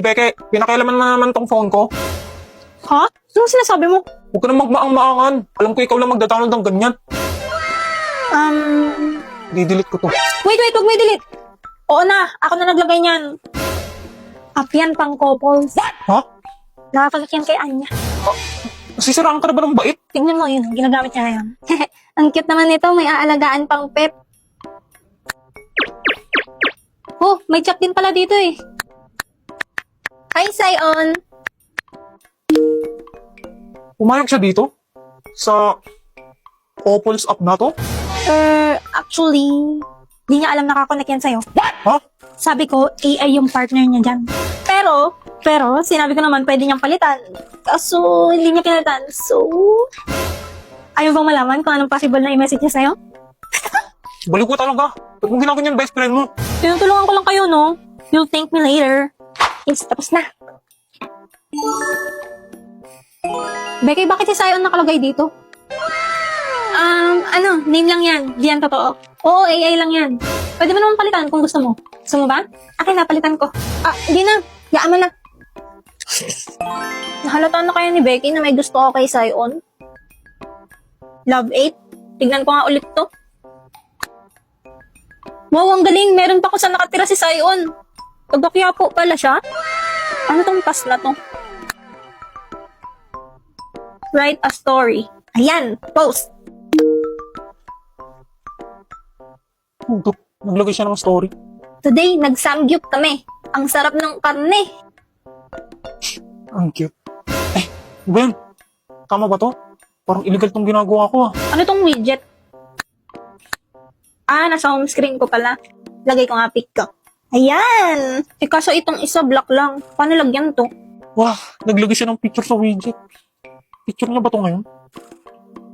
Beke, pinakialaman mo naman tong phone ko. Ha? Anong sinasabi mo? Huwag ka na magmaang-maangan. Alam ko ikaw lang magda-download ng ganyan. Di-delete ko to. Wait, huwag may delete. Oo na, ako na naglagay niyan. App yan pang couples. Ha? Nakakagat yan kay Anya. Nasisiraan ka na ba ng bait? Tingnan mo yun, ginagamit niya ngayon. Ang cute naman nito, may aalagaan pang pet. Oh, may chat din pala dito eh. Hi, Sion. Pumayag siya dito? Sa couples app na to? Actually, di niya alam nakakonect yan sa'yo. Ha? Sabi ko, AI yung partner niya dyan. Pero, sinabi ko naman, pwede niyang palitan. Kaso, hindi niya pinalitan. So, ayaw bang malaman kung anong possible na i-message niya sa'yo? Baliw ko talaga. Ba't mong ginagawa niyan best friend mo? Tinutulungan ko lang kayo, no? You'll thank me later. Yes, tapos na. Becky, bakit si Sion nakalagay dito? Name lang yan. Di yan totoo. Oo, AI lang yan. Pwede mo naman palitan kung gusto mo. Gusto mo ba? Akin na, palitan ko. Di na. Yaan mo na. Nahalata na kaya ni Becky na may gusto ko kay Sion? Love 8? Tignan ko nga ulit to. Wow, ang galing. Meron pa ko saan nakatira si Sion. Taga-Quiapo pala siya. Ano tong pass na to? Write a story. Ayan, post. Naglagay siya ng story. Today, nagsamgyup kami. Ang sarap ng karne. Ang cute. Ben, tama ba to? Parang illegal tong ginagawa ko ah. Ano tong widget? Nasa home screen ko pala. Lagay ko nga pic ko. Ayan! Kaso itong isa black lang. Paano lagyan to? Wah, naglagay siya ng picture sa widget. Picture niya ba to ngayon?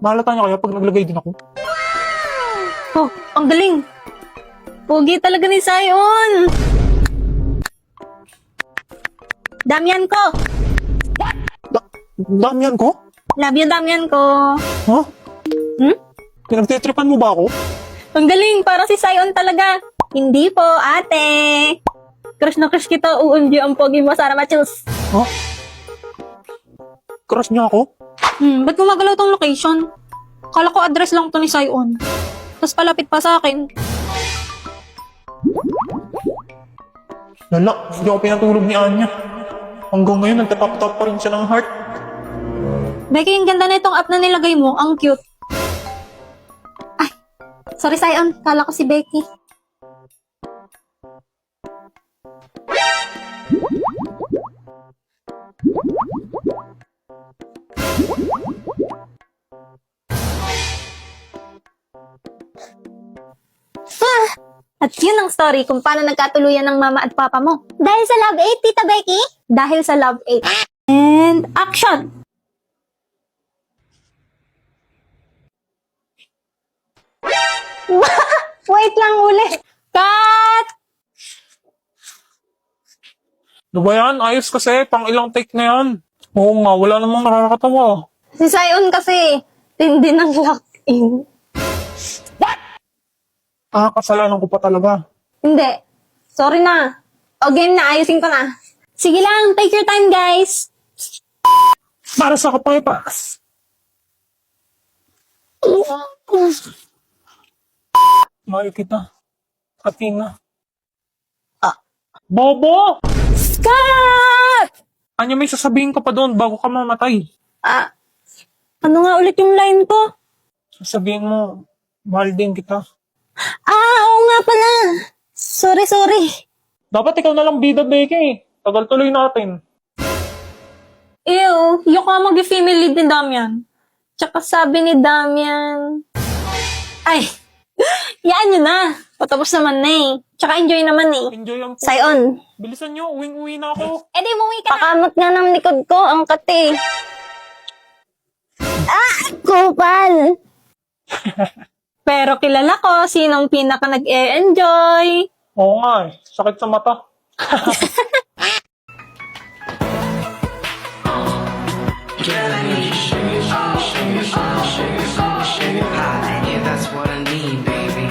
Mahalata niya kaya pag naglagay din ako? Oh, ang galing! Pogi talaga ni Sion! Damian ko! Damian ko? Love you, Damian ko! Ha? Hmm? Pinagtitripan mo ba ako? Ang galing! Para si Sion talaga! Hindi po, ate! Crush na crush kita, UMG ang pogi mo, Sara Machus! Ha? Crush niya ako? Ba't gumagalaw tong location? Kala ko address lang to ni Sion. Tapos palapit pa sa akin. Lala, hindi ako pinatulog ni Anya. Hanggang ngayon, nagtatap-tap pa rin siya ng heart. Becky, ang ganda na itong app na nilagay mo. Ang cute. Ay, sorry Sion. Kala ko si Becky. At yun ang story kung paano nagkatuluyan ng mama at papa mo. Dahil sa Love 8, Tita Becky? Dahil sa Love 8. And action! Wait lang uli. Cut! Ano ba yan? Ayos kasi, pang ilang take na yan. Oo nga, wala namang nakakatawa. Si Sion kasi, tindi ng lock-in. Kasalanan ko pa talaga. Hindi. Sorry na. O game na, ayusin ko na. Sige lang, take your time guys. Para sa kapaypas. Mahal kita. Katina. Bobo! Cut! Anya, may sasabihin ka pa doon bago ka mamatay. Ano nga ulit yung line ko? Sasabihin mo, mahal din kita. Oo nga pala. Sorry. Dapat ikaw na lang bida, Becky. Tagal tuloy natin. Ew, yung ka mag-female lead ni Damian. Tsaka sabi ni Damian... Ay, yaan nyo na. Patapos naman na eh. Tsaka enjoy naman eh. Enjoy ang po. Sion. Bilisan nyo, uwing-uwi na ako. Di muwi ka na. Pakamot nga ng likod ko, ang kate. Kupal. Pero kilala ko sinong pinaka nag-e-enjoy. Oo nga sakit sa mata. Yeah, that's what I need, baby.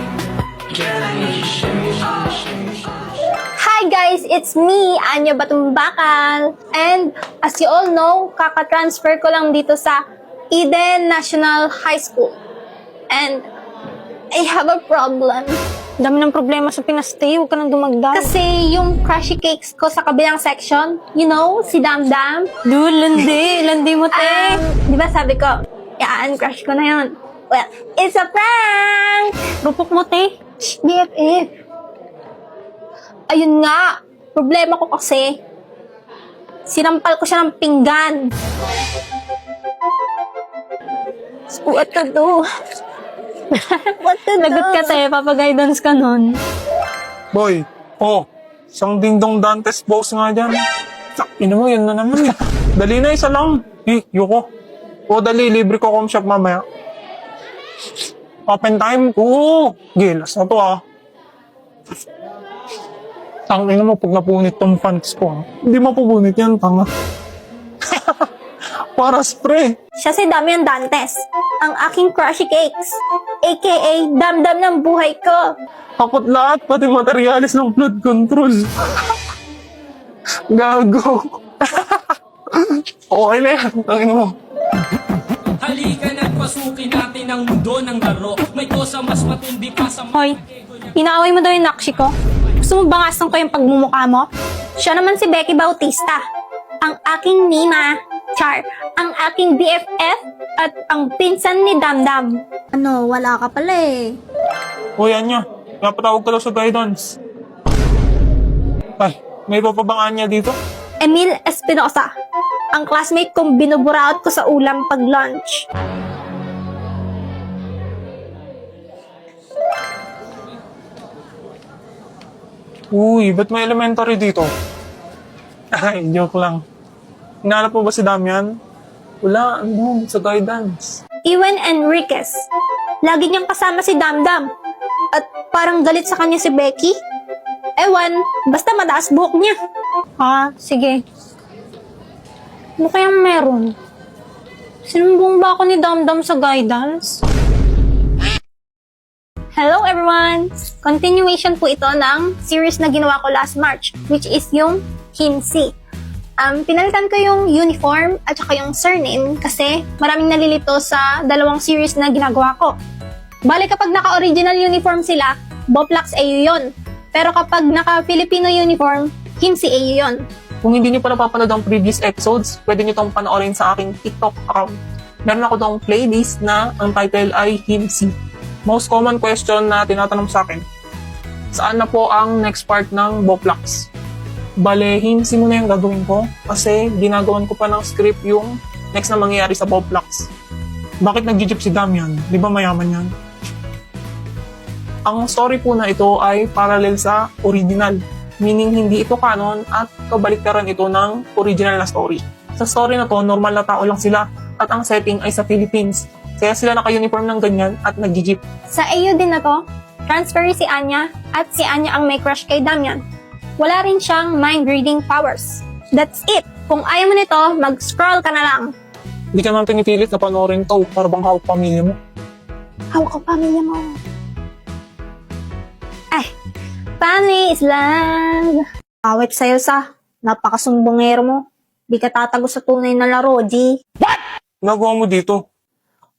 Hi guys! guys! It's me, Anya Batumbakal. And as you all know, kaka-transfer ko lang dito sa Eden National High School. And I have a problem. Dami ng problema sa pinastay, huwag ka nang dumagdag. Kasi yung crushy cakes ko sa kabilang section, you know, si Damdam. Dude, landi mo, te. Di ba sabi ko, crush ko na yun. Well, it's a prank! Rupok mo, te. Shh, BFF. Ayun nga, problema ko kasi, sinampal ko siya ng pinggan. So, what to do? What to do? Lagot ka, te. Papaguidance ka nun. Boy, isang dingdong Dantes boss nga dyan. Ino mo, yun na naman eh. Dali na, isa lang. Yuko. Dali, libre ko home shop mamaya. Open time? Oo. Gilas na to Tangin mo pag napunit tong pants ko. Hindi mapupunit yan, tanga. Para spray. Siya si Damian Dantes, ang aking crushy cakes, aka Damdam ng buhay ko. Kapot lahat, pati materialis ng blood control. Gago. Okay na yan, tangin mo. Halika na't pasukin natin ang mundo ng laro. May kosa mas matindi pa sa Hoy, inaaway mo daw yung nakshi ko? Gusto mo bangasan ko yung pagmumukha mo? Siya naman si Becky Bautista, ang aking Nina, Char, ang aking BFF, at ang pinsan ni Damdam. Ano, wala ka pala eh. O yan niya, napatawag ka daw sa guidance. Ay, may papabang niya dito? Emil Espinosa, ang classmate kong binuburaot ko sa ulam pag lunch. Uy, ba't may elementary dito? Ay, joke lang. Hinalap mo ba si Damian? Wala, ano, sa guidance. Iwan Enriquez, lagi niyang kasama si Damdam. At parang galit sa kanya si Becky. Ewan, basta mataas buhok niya. Sige. Ano kayang meron? Sinumbong ba ako ni Damdam sa guidance? Hello everyone! Continuation po ito ng series na ginawa ko last March, which is yung Kinsey. Pinalitan ko yung uniform at saka yung surname kasi maraming nalilito sa dalawang series na ginagawa ko. Bale kapag naka-original uniform sila, Boplax AU yun. Pero kapag naka-Filipino uniform, Kinsey AU yun. Kung hindi niyo pa napapanood ang previous episodes, pwede niyo tong panoorin sa aking TikTok account. Meron ako tong playlist na ang title ay Himsi. Most common question na tinatanong sa akin, saan na po ang next part ng Boplax? Bale, Himsi muna yung gagawin ko kasi ginagawan ko pa ng script yung next na mangyayari sa Boplax. Bakit nag-jeep si Damian? Di ba mayaman yan? Ang story po na ito ay parallel sa original. Meaning hindi ito canon at kabaliktaran ito ng original na story. Sa story na to, normal na tao lang sila at ang setting ay sa Philippines. Kaya sila naka-uniform ng ganyan at nag-jeep. Sa AU din na to, transfer si Anya at si Anya ang may crush kay Damian. Wala rin siyang mind reading powers. That's it! Kung ayaw mo nito, mag-scroll ka na lang. Hindi ka naman pinipilit na panoorin to para bang hawak pamilya mo. Hawak ko pamilya mo. Ay, family is love. Awit sa'yo sa napakasumbongero mo. Di ka tatago sa tunay na laro, G. Nagawa mo dito.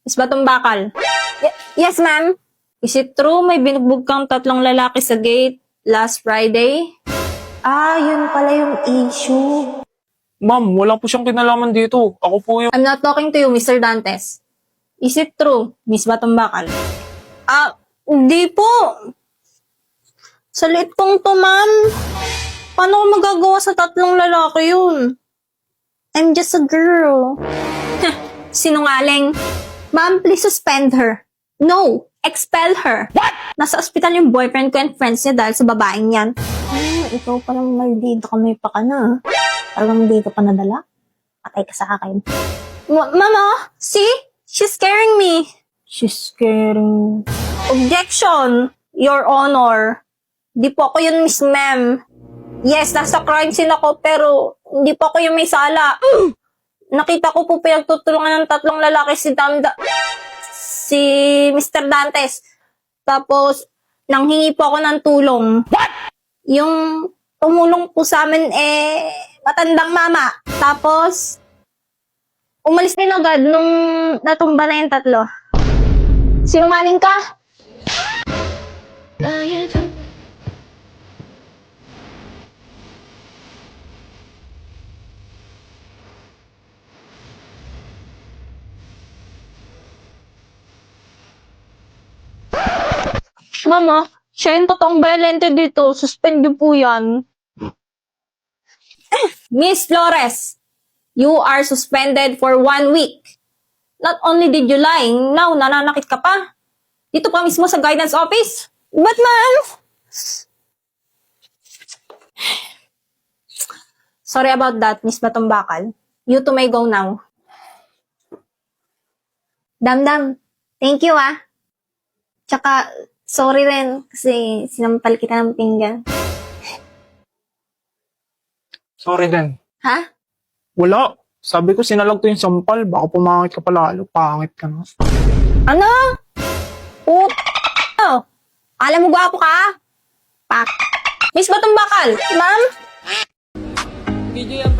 Miss Batumbakal. Yes, ma'am. Is it true may binugbog kang 3 lalaki sa gate last Friday? Yun pala yung issue. Ma'am, wala po siyang kinalaman dito. Ako po yung... I'm not talking to you, Mr. Dantes. Is it true, Miss Batumbakal? Hindi po. Sa liit kong to, ma'am. Paano ko magagawa sa 3 lalaki yun? I'm just a girl. Sinungaling. Ma'am, please suspend her. No, expel her. What? Nasa ospital yung boyfriend ko and friends niya dahil sa babaeng yan. Ikaw palang maldito ka, may paka na. Talagang dito pa nadala. Patay ka sa akin. Mama, see? She's scaring me. She's scaring. Objection, Your Honor. Di po ako yun, Miss Ma'am. Yes, nasa crime scene ako, pero hindi po ako yung may sala. Nakita ko po pinagtutulungan ng 3 lalaki si Mr. Dantes. Tapos, nanghingi po ako ng tulong. What? Yung tumulong po sa amin matandang mama. Tapos, umalis din agad nung natumba na yung tatlo. Sinungaling ka? Mama, siya yung totoong violente dito. Suspend niyo po yan. Miss Flores, you are suspended for 1 week. Not only did you lie, now nananakit ka pa. Dito pa mismo sa guidance office. But ma'am, Sorry about that, Miss Batumbakal. You two may go now. Damdam, thank you Tsaka, sorry rin kasi sinampal kita ng pinggan. Sorry din. Ha? Wala. Sabi ko sinalag ko yung sampal. Baka pumangit ka palalo. Pangit ka na. Ano? Alam mo gwapo ka? Pak. Miss Batumbakal, ma'am? DJ ang